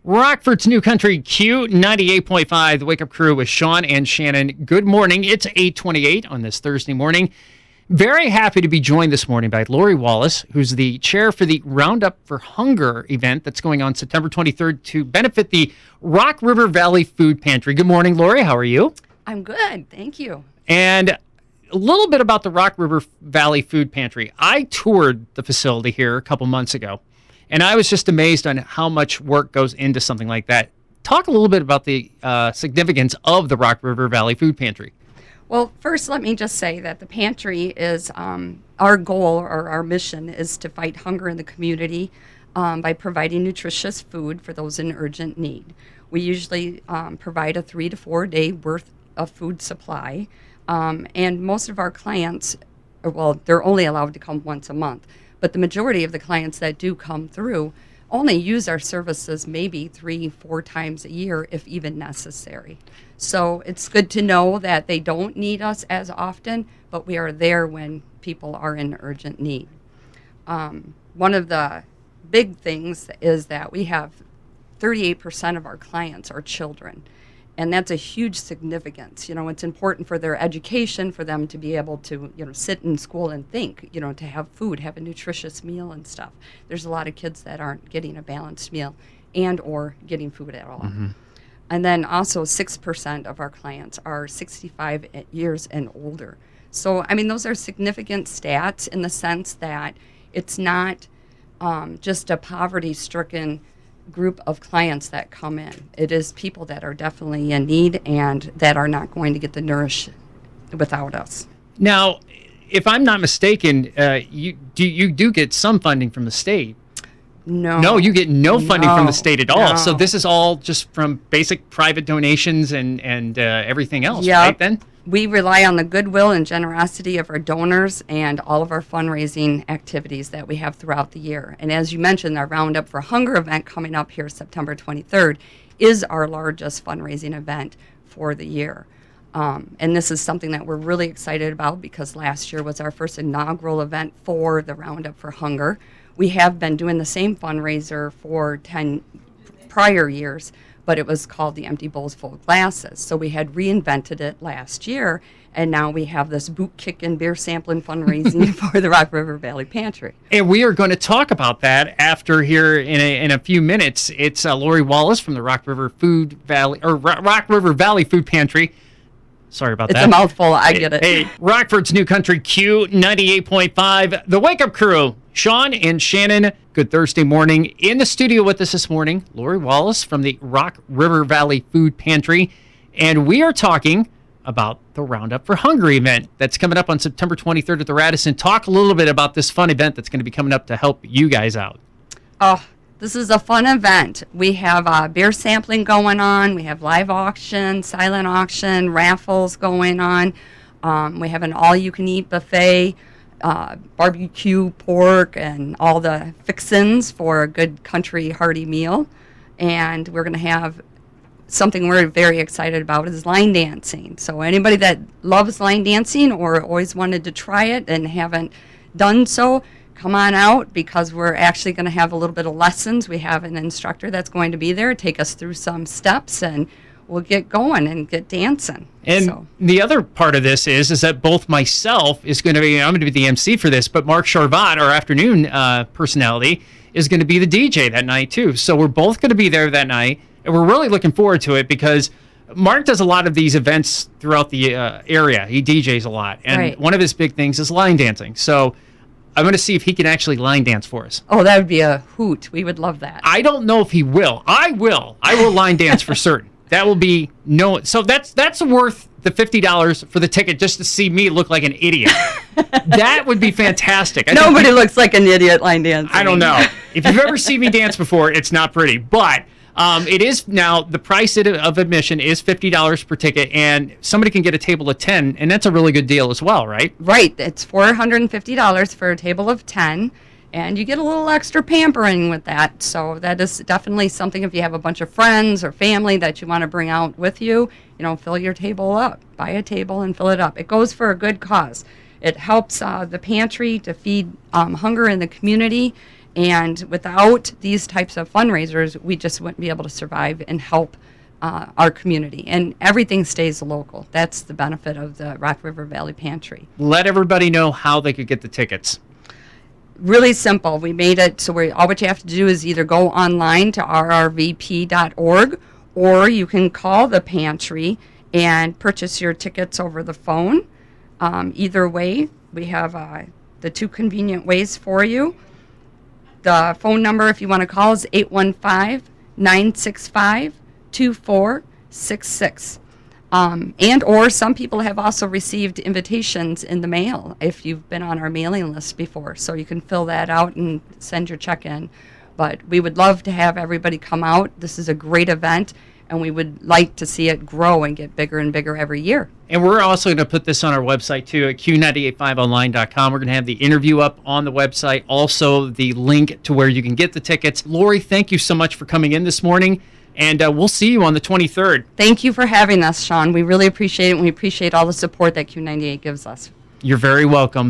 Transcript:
Rockford's New Country Q98.5, the Wake Up Crew with Sean and Shannon. Good morning. It's 8:28 on this Thursday morning. Very happy to be joined this morning by Lori Wallace, who's the chair for the Roundup for Hunger event that's going on September 23rd to benefit the Rock River Valley Food Pantry. Good morning, Lori. How are you? I'm good. Thank you. And a little bit about the Rock River Valley Food Pantry. I toured the facility here a couple months ago, and I was just amazed on how much work goes into something like that. Talk a little bit about the significance of the Rock River Valley Food Pantry. Well, first, let me just say that the pantry is our goal or our mission is to fight hunger in the community by providing nutritious food for those in urgent need. We usually provide a 3 to 4 day worth of food supply. And most of our clients, well, they're only allowed to come once a month, but the majority of the clients that do come through only use our services maybe 3-4 times a year, if even necessary. So it's good to know that they don't need us as often, but we are there when people are in urgent need. One of the big things is that we have 38% of our clients are children. And that's a huge significance. You know, it's important for their education, for them to be able to, sit in school and think, to have food, have a nutritious meal and stuff. There's a lot of kids that aren't getting a balanced meal and or getting food at all. Mm-hmm. And then also 6% of our clients are 65 years and older. So, those are significant stats in the sense that it's not just a poverty-stricken group of clients that come in. It is people that are definitely in need and that are not going to get the nourish without us. Now, if I'm not mistaken, you do get some funding from the state. No, you get no funding from the state at all. No. So this is all just from basic private donations and everything else, right then? We rely on the goodwill and generosity of our donors and all of our fundraising activities that we have throughout the year. And as you mentioned, our Roundup for Hunger event coming up here September 23rd is our largest fundraising event for the year. And this is something that we're really excited about because last year was our first inaugural event for the Roundup for Hunger. We have been doing the same fundraiser for 10 prior years, but it was called the Empty Bowls Full of Glasses. So we had reinvented it last year, and now we have this boot kicking, beer sampling fundraising for the Rock River Valley Pantry. And we are going to talk about that after here in a few minutes. It's Lori Wallace from the Rock River Valley Food Pantry. Sorry about that. It's a mouthful. I get it. Hey, Rockford's New Country Q98.5, the Wake Up Crew. Sean and Shannon, good Thursday morning. In the studio with us this morning, Lori Wallace from the Rock River Valley Food Pantry. And we are talking about the Roundup for Hunger event that's coming up on September 23rd at the Radisson. Talk a little bit about this fun event that's going to be coming up to help you guys out. Oh, this is a fun event. We have beer sampling going on. We have live auction, silent auction, raffles going on. We have an all-you-can-eat buffet, barbecue pork, and all the fixins for a good country hearty meal. And we're going to have something we're very excited about is line dancing. So anybody that loves line dancing or always wanted to try it and haven't done so, come on out because we're actually going to have a little bit of lessons. We have an instructor that's going to be there, take us through some steps, and we'll get going and get dancing. And the other part of this is that both myself I'm going to be the MC for this, but Mark Charvat, our afternoon personality, is going to be the DJ that night too. So we're both going to be there that night, and we're really looking forward to it because Mark does a lot of these events throughout the area. He DJs a lot, and one of his big things is line dancing. So I'm going to see if he can actually line dance for us. Oh, that would be a hoot. We would love that. I don't know if he will. I will line dance for certain. That will be so that's worth the $50 for the ticket just to see me look like an idiot. That would be fantastic. Nobody looks like an idiot line dancing. I don't know. If you've ever seen me dance before, it's not pretty. But it is now, the price of admission is $50 per ticket, and somebody can get a table of 10, and that's a really good deal as well, right? Right. It's $450 for a table of 10. And you get a little extra pampering with that. So that is definitely something if you have a bunch of friends or family that you want to bring out with you, fill your table up. Buy a table and fill it up. It goes for a good cause. It helps the pantry to feed hunger in the community. And without these types of fundraisers, we just wouldn't be able to survive and help our community. And everything stays local. That's the benefit of the Rock River Valley Pantry. Let everybody know how they could get the tickets. Really simple. We made it so all what you have to do is either go online to rrvp.org, or you can call the pantry and purchase your tickets over the phone. Either way, we have the two convenient ways for you. The phone number, if you want to call, is 815-965-2466. And or some people have also received invitations in the mail if you've been on our mailing list before. So you can fill that out and send your check in. But we would love to have everybody come out. This is a great event, and we would like to see it grow and get bigger and bigger every year. And we're also going to put this on our website, too, at q985online.com. We're going to have the interview up on the website, also the link to where you can get the tickets. Lori, thank you so much for coming in this morning, and we'll see you on the 23rd. Thank you for having us, Sean. We really appreciate it, and we appreciate all the support that Q98 gives us. You're very welcome.